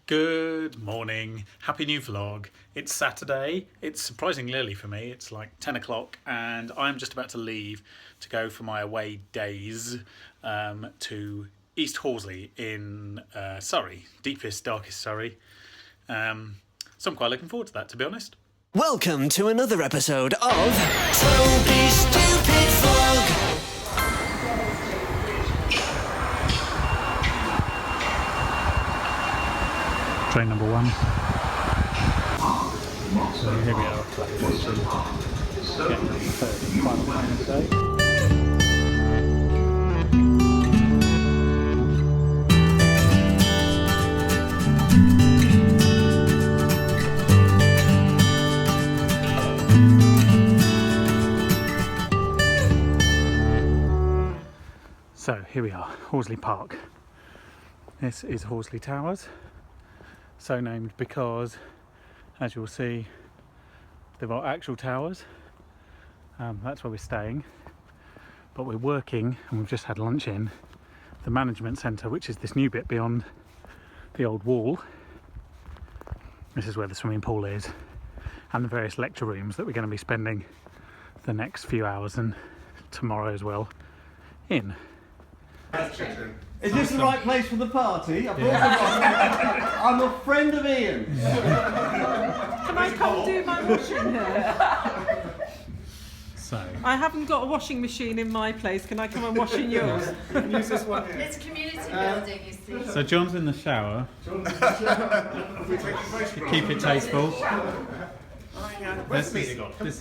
Good morning, happy new vlog. It's Saturday, it's surprisingly early for me, it's like 10 o'clock and I'm just about to leave to go for my away days to East Horsley in Surrey, deepest, darkest Surrey. So I'm quite looking forward to that, to be honest. Welcome to another episode of Toby's Stupid Vlog. Train number one. So here we are. Getting the final train of the day. So here we are, Horsley Park. This is Horsley Towers. So named because, as you'll see, they've got actual towers. That's where we're staying. But we're working, and we've just had lunch in the management centre, which is this new bit beyond the old wall. This is where the swimming pool is, and the various lecture rooms that we're going to be spending the next few hours and tomorrow as well in. Is this the right place for the party? I brought I'm a friend of Ian's. Can I come do my washing here? So I haven't got a washing machine in my place. Can I come and wash in yours? use this one here. It's a community building, you see. So John's in the shower. Keep it tasteful. This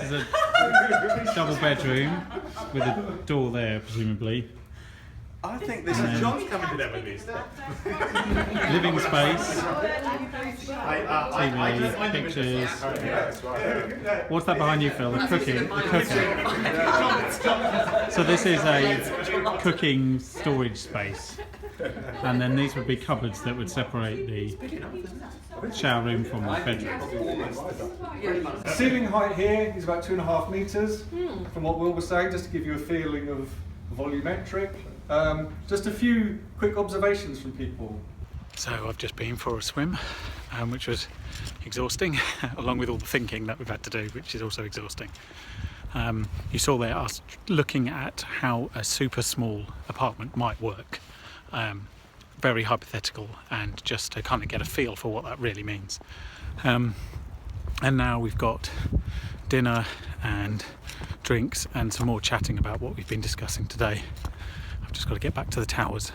is a double bedroom with a door there, presumably. I think this is John's coming to them with these. Living space, TV, pictures. What's that behind you, Phil? The cooker. So this is a cooking storage space, and then these would be cupboards that would separate the shower room from the bedroom. The ceiling height here is about 2.5 metres, from what Will was saying, just to give you a feeling of volumetric. Just a few quick observations from people. So I've just been for a swim, which was exhausting, along with all the thinking that we've had to do, which is also exhausting. You saw there us looking at how a super small apartment might work. Very hypothetical, and just to kind of get a feel for what that really means. And now we've got dinner and drinks and some more chatting about what we've been discussing today. I've just got to get back to the towers.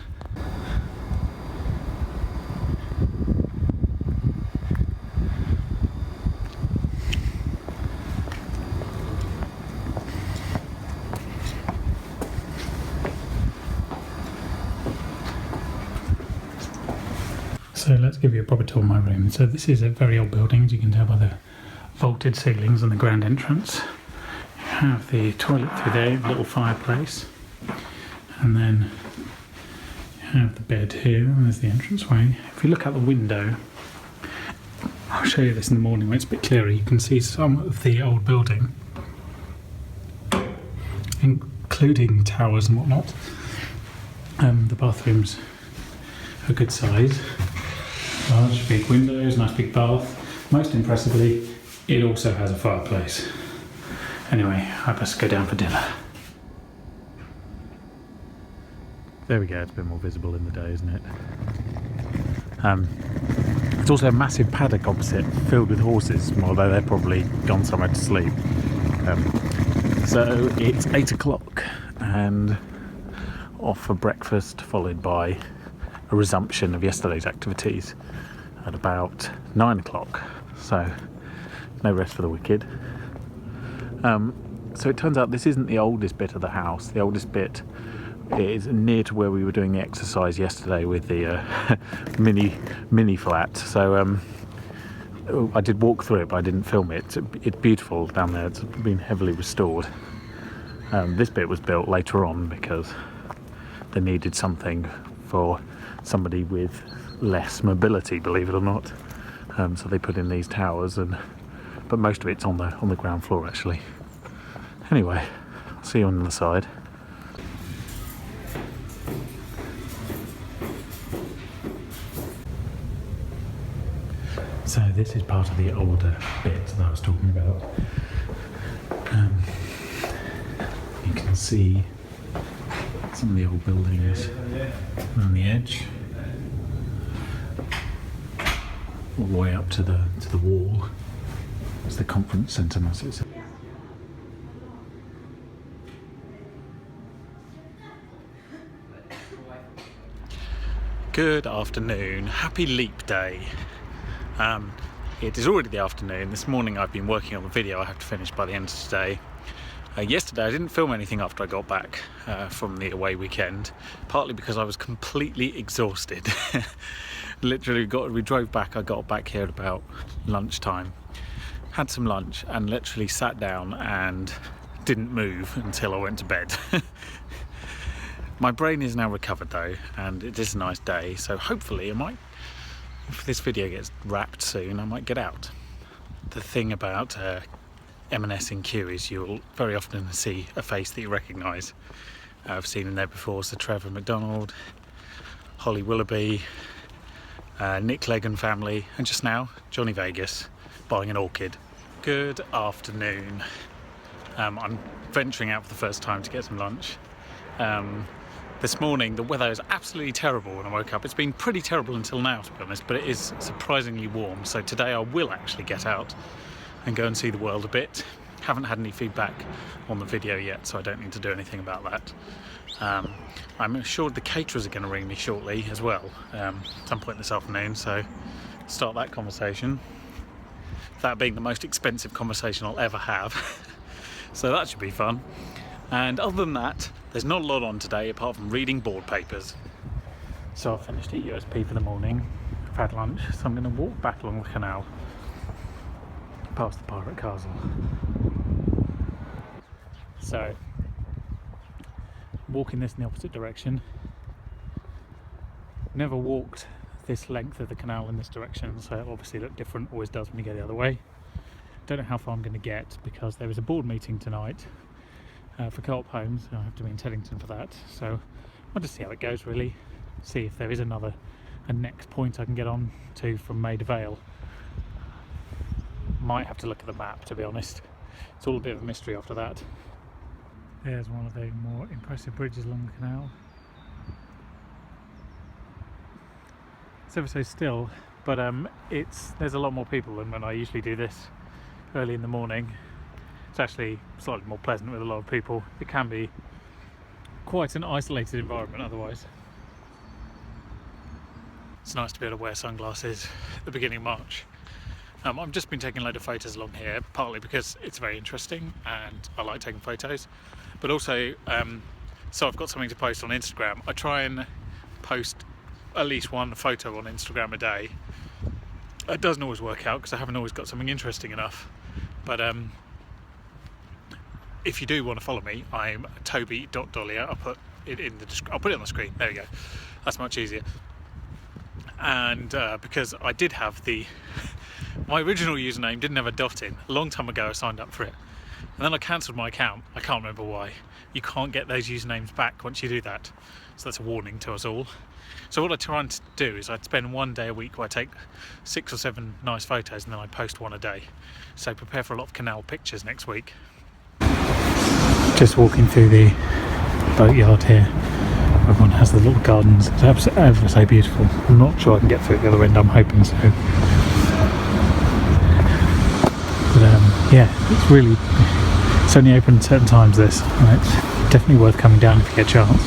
So let's give you a proper tour of my room. So this is a very old building, as you can tell by the vaulted ceilings and the grand entrance. You have the toilet through there, a little fireplace. And then you have the bed here, and there's the entranceway. If you look out the window, I'll show you this in the morning when it's a bit clearer, you can see some of the old building, including towers and whatnot. The bathrooms are good size, large big windows, nice big bath. Most impressively, it also has a fireplace. Anyway, I best go down for dinner. There we go, it's a bit more visible in the day, isn't it? There's also a massive paddock opposite, filled with horses, although they're probably gone somewhere to sleep. So it's 8 o'clock and off for breakfast, followed by a resumption of yesterday's activities at about 9 o'clock. So no rest for the wicked. So it turns out this isn't the oldest bit of the house. The oldest bit is near to where we were doing the exercise yesterday with the mini flat. So I did walk through it, but I didn't film it. It's beautiful down there. It's been heavily restored. This bit was built later on because they needed something for somebody with less mobility, believe it or not. So they put in these towers, but most of it's on the ground floor actually. Anyway, I'll see you on the side. So this is part of the older bit that I was talking about. You can see some of the old buildings on the edge, all the way up to the wall. It's the conference centre, as it says. Good afternoon, happy leap day. It is already the afternoon. This morning I've been working on the video I have to finish by the end of today. Yesterday I didn't film anything after I got back from the away weekend, partly because I was completely exhausted. Literally we drove back, I got back here at about lunchtime, had some lunch and literally sat down and didn't move until I went to bed. My brain is now recovered though, and it is a nice day, so hopefully I might, if this video gets wrapped soon, I might get out. The thing about M&S in queue is you'll very often see a face that you recognise. I've seen him there before, so Trevor McDonald, Holly Willoughby, Nick Clegg and family, and just now Johnny Vegas buying an orchid. Good afternoon. I'm venturing out for the first time to get some lunch. This morning the weather is absolutely terrible when I woke up. It's been pretty terrible until now, to be honest, but it is surprisingly warm. So today I will actually get out and go and see the world a bit. Haven't had any feedback on the video yet, so I don't need to do anything about that. I'm assured the caterers are going to ring me shortly as well, some point this afternoon, so start that conversation. That being the most expensive conversation I'll ever have. So that should be fun. And other than that, there's not a lot on today apart from reading board papers. So I've finished at USP for the morning. I've had lunch, so I'm going to walk back along the canal past the Pirate Castle. So, walking this in the opposite direction. Never walked this length of the canal in this direction, so it obviously looked different, always does when you go the other way. Don't know how far I'm going to get because there is a board meeting tonight for Co-op Homes, and I have to be in Teddington for that, so I'll just see how it goes really, see if there is a next point I can get on to from Maida Vale. Might have to look at the map, to be honest. It's all a bit of a mystery after that. There's one of the more impressive bridges along the canal. It's ever so still, but there's a lot more people than when I usually do this early in the morning. It's actually slightly more pleasant with a lot of people. It can be quite an isolated environment otherwise. It's nice to be able to wear sunglasses at the beginning of March. I've just been taking a load of photos along here, partly because it's very interesting and I like taking photos, but also so I've got something to post on Instagram. I try and post at least one photo on Instagram a day. It doesn't always work out because I haven't always got something interesting enough, but if you do want to follow me, I'm Toby.Dollier. I'll put it on the screen. There we go. That's much easier. And because I did have my original username didn't have a dot in. A long time ago I signed up for it. And then I cancelled my account. I can't remember why. You can't get those usernames back once you do that. So that's a warning to us all. So what I try to do is I'd spend one day a week where I take 6 or 7 nice photos and then I post one a day. So prepare for a lot of canal pictures next week. Just walking through the boatyard here. Everyone has the little gardens. It's ever so beautiful. I'm not sure I can get through the other end. I'm hoping so. But yeah, it's only open at certain times this. And it's definitely worth coming down if you get a chance.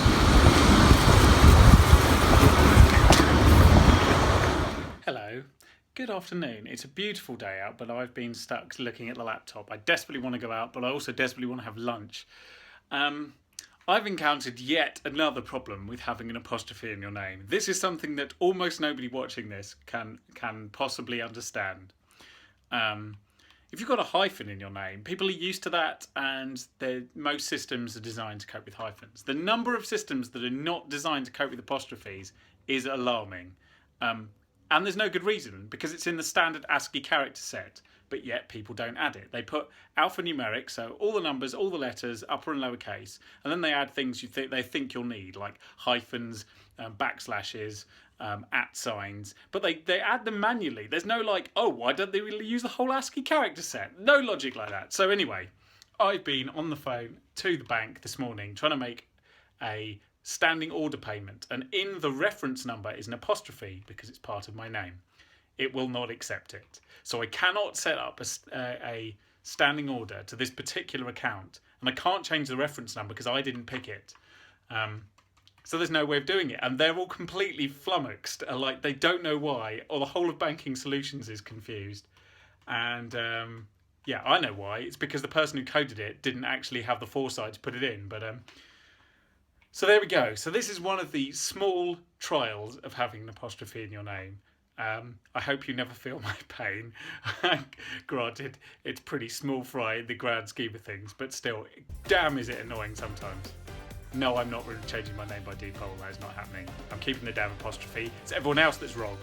Hello. Good afternoon. It's a beautiful day out, but I've been stuck looking at the laptop. I desperately want to go out, but I also desperately want to have lunch. I've encountered yet another problem with having an apostrophe in your name. This is something that almost nobody watching this can possibly understand. If you've got a hyphen in your name, people are used to that, and most systems are designed to cope with hyphens. The number of systems that are not designed to cope with apostrophes is alarming. And there's no good reason, because it's in the standard ASCII character set. but yet people don't add it. They put alphanumeric, so all the numbers, all the letters, upper and lower case, and then they add things they think you'll need, like hyphens, backslashes, at signs, but they add them manually. There's no like, oh, why don't they really use the whole ASCII character set? No logic like that. So anyway, I've been on the phone to the bank this morning trying to make a standing order payment, and in the reference number is an apostrophe because it's part of my name. It will not accept it. So I cannot set up a standing order to this particular account, and I can't change the reference number because I didn't pick it. So there's no way of doing it, and they're all completely flummoxed. Like, they don't know why, or the whole of Banking Solutions is confused. And yeah, I know why. It's because the person who coded it didn't actually have the foresight to put it in. But so there we go. So this is one of the small trials of having an apostrophe in your name. I hope you never feel my pain. Granted, it's pretty small fry in the grand scheme of things, but still, damn is it annoying sometimes. No, I'm not really changing my name by default. That is not happening. I'm keeping the damn apostrophe. It's everyone else that's wrong.